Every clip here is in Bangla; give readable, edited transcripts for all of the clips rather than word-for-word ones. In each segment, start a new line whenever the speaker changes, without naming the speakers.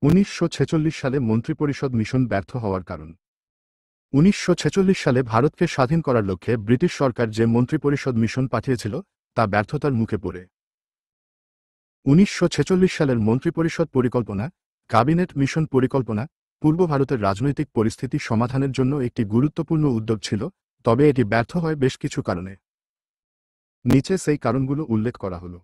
1946 সালে মন্ত্রিপরিষদ মিশন ব্যর্থ হওয়ার কারণ। 1946 সালে ভারতকে স্বাধীন করার লক্ষ্যে ব্রিটিশ সরকার যে মন্ত্রিপরিষদ মিশন পাঠিয়েছিল তা ব্যর্থতার মুখে পড়ে 1946 সালের মন্ত্রিপরিষদ পরিকল্পনা, ক্যাবিনেট মিশন পরিকল্পনা, পূর্ব ভারতের রাজনৈতিক পরিস্থিতি সমাধানের জন্য একটি গুরুত্বপূর্ণ উদ্যোগ ছিল, তবে এটি ব্যর্থ হয় বেশ কিছু কারণে। নিচে সেই কারণগুলো উল্লেখ করা হল।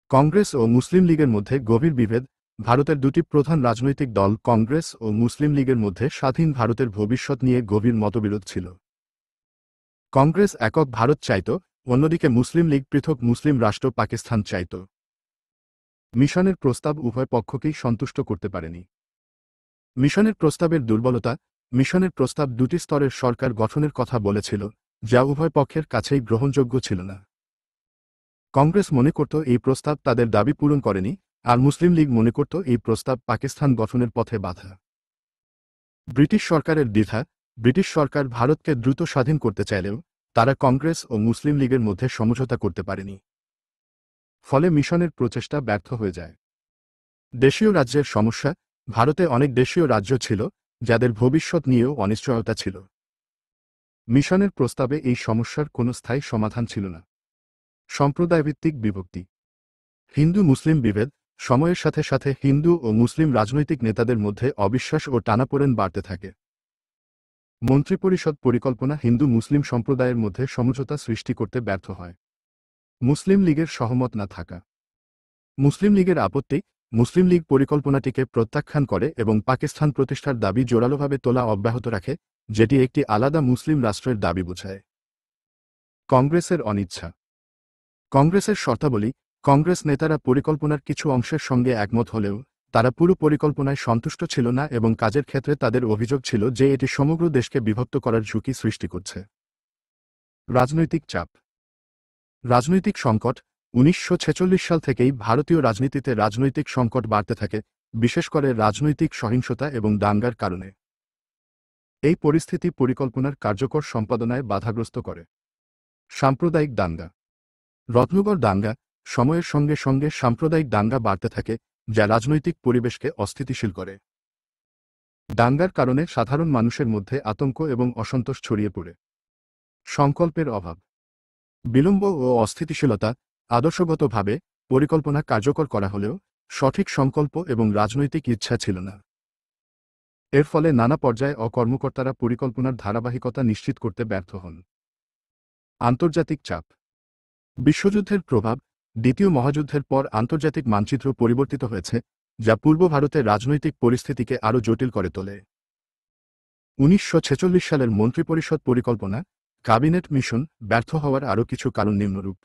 কংগ্রেস ও মুসলিম লীগের মধ্যে গভীর বিভেদ। ভারতের দুটি প্রধান রাজনৈতিক দল কংগ্রেস ও মুসলিম লীগের মধ্যে স্বাধীন ভারতের ভবিষ্যৎ নিয়ে গভীর মতবিরোধ ছিল। কংগ্রেস একক ভারত চাইত, অন্যদিকে মুসলিম লীগ পৃথক মুসলিম রাষ্ট্র পাকিস্তান চাইত। মিশনের প্রস্তাব উভয় পক্ষকেই সন্তুষ্ট করতে পারেনি। মিশনের প্রস্তাবের দুর্বলতা। মিশনের প্রস্তাব দুটি স্তরের সরকার গঠনের কথা বলেছিল, যা উভয় পক্ষের কাছেই গ্রহণযোগ্য ছিল না। কংগ্রেস মনে করত এই প্রস্তাব তাদের দাবি পূরণ করেনি, আর মুসলিম লীগ মনে করত এই প্রস্তাব পাকিস্তান গঠনের পথে বাধা। ব্রিটিশ সরকারের দ্বিধা। ব্রিটিশ সরকার ভারতকে দ্রুত স্বাধীন করতে চাইলেও তারা কংগ্রেস ও মুসলিম লীগের মধ্যে সমঝোতা করতে পারেনি। ফলে মিশনের প্রচেষ্টা ব্যর্থ হয়ে যায়। দেশীয় রাজ্যের সমস্যা। ভারতে অনেক দেশীয় রাজ্য ছিল, যাদের ভবিষ্যৎ নিয়েও অনিশ্চয়তা ছিল। মিশনের প্রস্তাবে এই সমস্যার কোনো স্থায়ী সমাধান ছিল না। সম্প্রদায়ভিত্তিক বিভক্তি। হিন্দু মুসলিম বিভেদ। সময়ের সাথে সাথে হিন্দু ও মুসলিম রাজনৈতিক নেতাদের মধ্যে অবিশ্বাস ও টানাপোড়েন বাড়তে থাকে। মন্ত্রিপরিষদ পরিকল্পনা হিন্দু মুসলিম সম্প্রদায়ের মধ্যে সমঝোতা সৃষ্টি করতে ব্যর্থ হয়। মুসলিম লীগের সহমত না থাকা। মুসলিম লীগের আপত্তি। মুসলিম লীগ পরিকল্পনাটিকে প্রত্যাখ্যান করে এবং পাকিস্তান প্রতিষ্ঠার দাবি জোরালোভাবে তোলা অব্যাহত রাখে, যেটি একটি আলাদা মুসলিম রাষ্ট্রের দাবি বোঝায়। কংগ্রেসের অনিচ্ছা। কংগ্রেসের শর্তাবলী। কংগ্রেস নেতারা পরিকল্পনার কিছু অংশের সঙ্গে একমত হলেও তারা পুরো পরিকল্পনায় সন্তুষ্ট ছিল না এবং কাজের ক্ষেত্রে তাদের অভিযোগ ছিল যে এটি সমগ্র দেশকে বিভক্ত করার ঝুঁকি সৃষ্টি করছে। রাজনৈতিক চাপ। রাজনৈতিক সংকট। 1946 সাল থেকেই ভারতীয় রাজনীতিতে রাজনৈতিক সংকট বাড়তে থাকে, বিশেষ করে রাজনৈতিক সহিংসতা এবং দাঙ্গার কারণে। এই পরিস্থিতি পরিকল্পনার কার্যকর সম্পাদনায় বাধাগ্রস্ত করে। সাম্প্রদায়িক দাঙ্গা। রত্নগর দাঙ্গা। সময়ের সঙ্গে সঙ্গে সাম্প্রদায়িক দাঙ্গা বাড়তে থাকে, যা রাজনৈতিক পরিবেশকে অস্থিতিশীল করে। দাঙ্গার কারণে সাধারণ মানুষের মধ্যে আতঙ্ক এবং অসন্তোষ ছড়িয়ে পড়ে। সংকল্পের অভাব। বিলম্ব ও অস্থিতিশীলতা। আদর্শগতভাবে পরিকল্পনা কার্যকর করা হলেও সঠিক সংকল্প এবং রাজনৈতিক ইচ্ছা ছিল না। এর ফলে নানা পর্যায়ে কর্মকর্তারা পরিকল্পনার ধারাবাহিকতা নিশ্চিত করতে ব্যর্থ হন। আন্তর্জাতিক চাপ। বিশ্বযুদ্ধের প্রভাব। দ্বিতীয় মহাযুদ্ধের পর আন্তর্জাতিক মানচিত্র পরিবর্তিত হয়েছে, যা পূর্ব ভারতের রাজনৈতিক পরিস্থিতিকে আরও জটিল করে তোলে। 1946 সালের মন্ত্রিপরিষদ পরিকল্পনা, ক্যাবিনেট মিশন ব্যর্থ হওয়ার আরও কিছু কারণ নিম্নরূপ।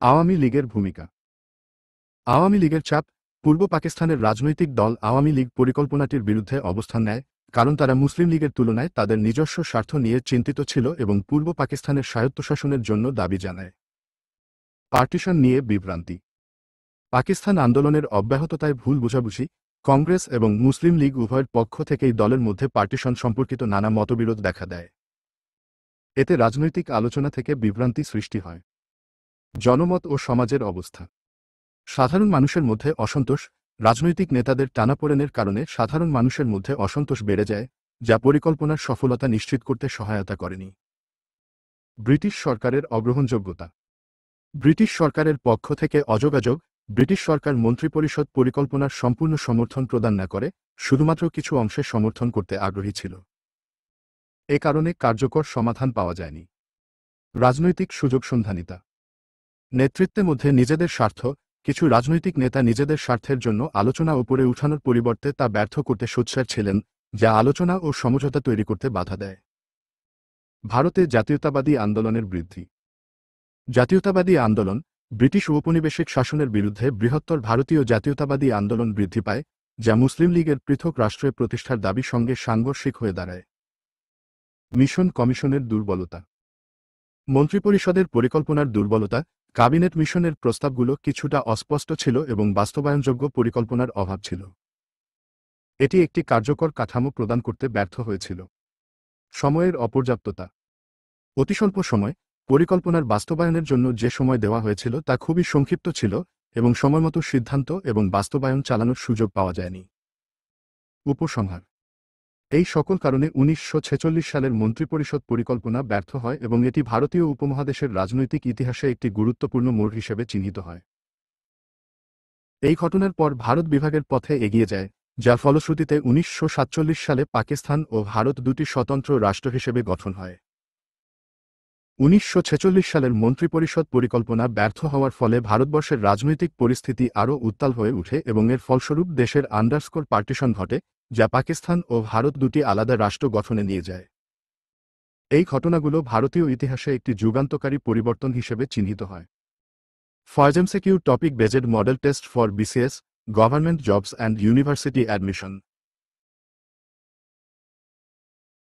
আওয়ামী লীগের ভূমিকা। আওয়ামী লীগের চাপ। পূর্ব পাকিস্তানের রাজনৈতিক দল আওয়ামী লীগ পরিকল্পনাটির বিরুদ্ধে অবস্থান নেয়, কারণ তারা মুসলিম লীগের তুলনায় তাদের নিজস্ব স্বার্থ নিয়ে চিন্তিত ছিল এবং পূর্ব পাকিস্তানের স্বায়ত্তশাসনের জন্য দাবি জানায়। পার্টিশন নিয়ে বিভ্রান্তি। পাকিস্তান আন্দোলনের অব্যাহততায় ভুল বোঝাবুঝি। কংগ্রেস এবং মুসলিম লীগ উভয়ের পক্ষ থেকেই দলের মধ্যে পার্টিশন সম্পর্কিত নানা মতবিরোধ দেখা দেয়। এতে রাজনৈতিক আলোচনা থেকে বিভ্রান্তি সৃষ্টি হয়। জনমত ও সমাজের অবস্থা। সাধারণ মানুষের মধ্যে অসন্তোষ। রাজনৈতিক নেতাদের টানাপোড়েনের কারণে সাধারণ মানুষের মধ্যে অসন্তোষ বেড়ে যায়, যা পরিকল্পনার সফলতা নিশ্চিত করতে সহায়তা করেনি। ব্রিটিশ সরকারের অগ্রহণযোগ্যতা। ব্রিটিশ সরকারের পক্ষ থেকে অযোগাযোগ। ব্রিটিশ সরকার মন্ত্রিপরিষদ পরিকল্পনার সম্পূর্ণ সমর্থন প্রদান না করে শুধুমাত্র কিছু অংশে সমর্থন করতে আগ্রহী ছিল। এ কারণে কার্যকর সমাধান পাওয়া যায়নি। রাজনৈতিক সুযোগ সন্ধানিতা। নেতৃত্বের মধ্যে নিজেদের স্বার্থ। কিছু রাজনৈতিক নেতা নিজেদের স্বার্থের জন্য আলোচনা উপরে উঠানোর পরিবর্তে তা ব্যর্থ করতে সোচ্চার ছিলেন, যা আলোচনা ও সমঝোতা তৈরি করতে বাধা দেয়। ভারতে জাতীয়তাবাদী আন্দোলনের বৃদ্ধি। জাতীয়তাবাদী আন্দোলন। ব্রিটিশ ঔপনিবেশিক শাসনের বিরুদ্ধে বৃহত্তর ভারতীয় জাতীয়তাবাদী আন্দোলন বৃদ্ধি পায়, যা মুসলিম লীগের পৃথক রাষ্ট্রের প্রতিষ্ঠার দাবি সঙ্গে সাংঘর্ষিক হয়ে দাঁড়ায়। মিশন কমিশনের দুর্বলতা। মন্ত্রিপরিষদের পরিকল্পনার দুর্বলতা। ক্যাবিনেট মিশনের প্রস্তাবগুলো কিছুটা অস্পষ্ট ছিল এবং বাস্তবায়নযোগ্য পরিকল্পনার অভাব ছিল। এটি একটি কার্যকর কাঠামো প্রদান করতে ব্যর্থ হয়েছিল। সময়ের অপর্যাপ্ততা। অতিস্বল্প সময়। পরিকল্পনার বাস্তবায়নের জন্য যে সময় দেওয়া হয়েছিল তা খুবই সংক্ষিপ্ত ছিল, এবং সময়মতো সিদ্ধান্ত এবং বাস্তবায়ন চালানোর সুযোগ পাওয়া যায়নি। উপসংহার: এই সকল কারণে 1946 সালের মন্ত্রিপরিষদ পরিকল্পনা ব্যর্থ হয় এবং এটি ভারতীয় উপমহাদেশের রাজনৈতিক ইতিহাসে একটি গুরুত্বপূর্ণ মোড় হিসেবে চিহ্নিত হয়। এই ঘটনার পর ভারত বিভাগের পথে এগিয়ে যায়, যার ফলশ্রুতিতে 1947 সালে পাকিস্তান ও ভারত দুটি স্বতন্ত্র রাষ্ট্র হিসেবে গঠন হয়। 1946 সালের মন্ত্রিপরিষদ পরিকল্পনা ব্যর্থ হওয়ার ফলে ভারতবর্ষের রাজনৈতিক পরিস্থিতি আরও উত্তাল হয়ে ওঠে এবং এর ফলস্বরূপ দেশের পার্টিশন ঘটে, যা পাকিস্তান ও ভারত দুটি আলাদা রাষ্ট্র গঠনে নিয়ে যায়। এই ঘটনাগুলো ভারতীয় ইতিহাসে একটি যুগান্তকারী পরিবর্তন হিসেবে চিহ্নিত হয়। FOIAMCQ topic based model test for BCS, government jobs and university admission.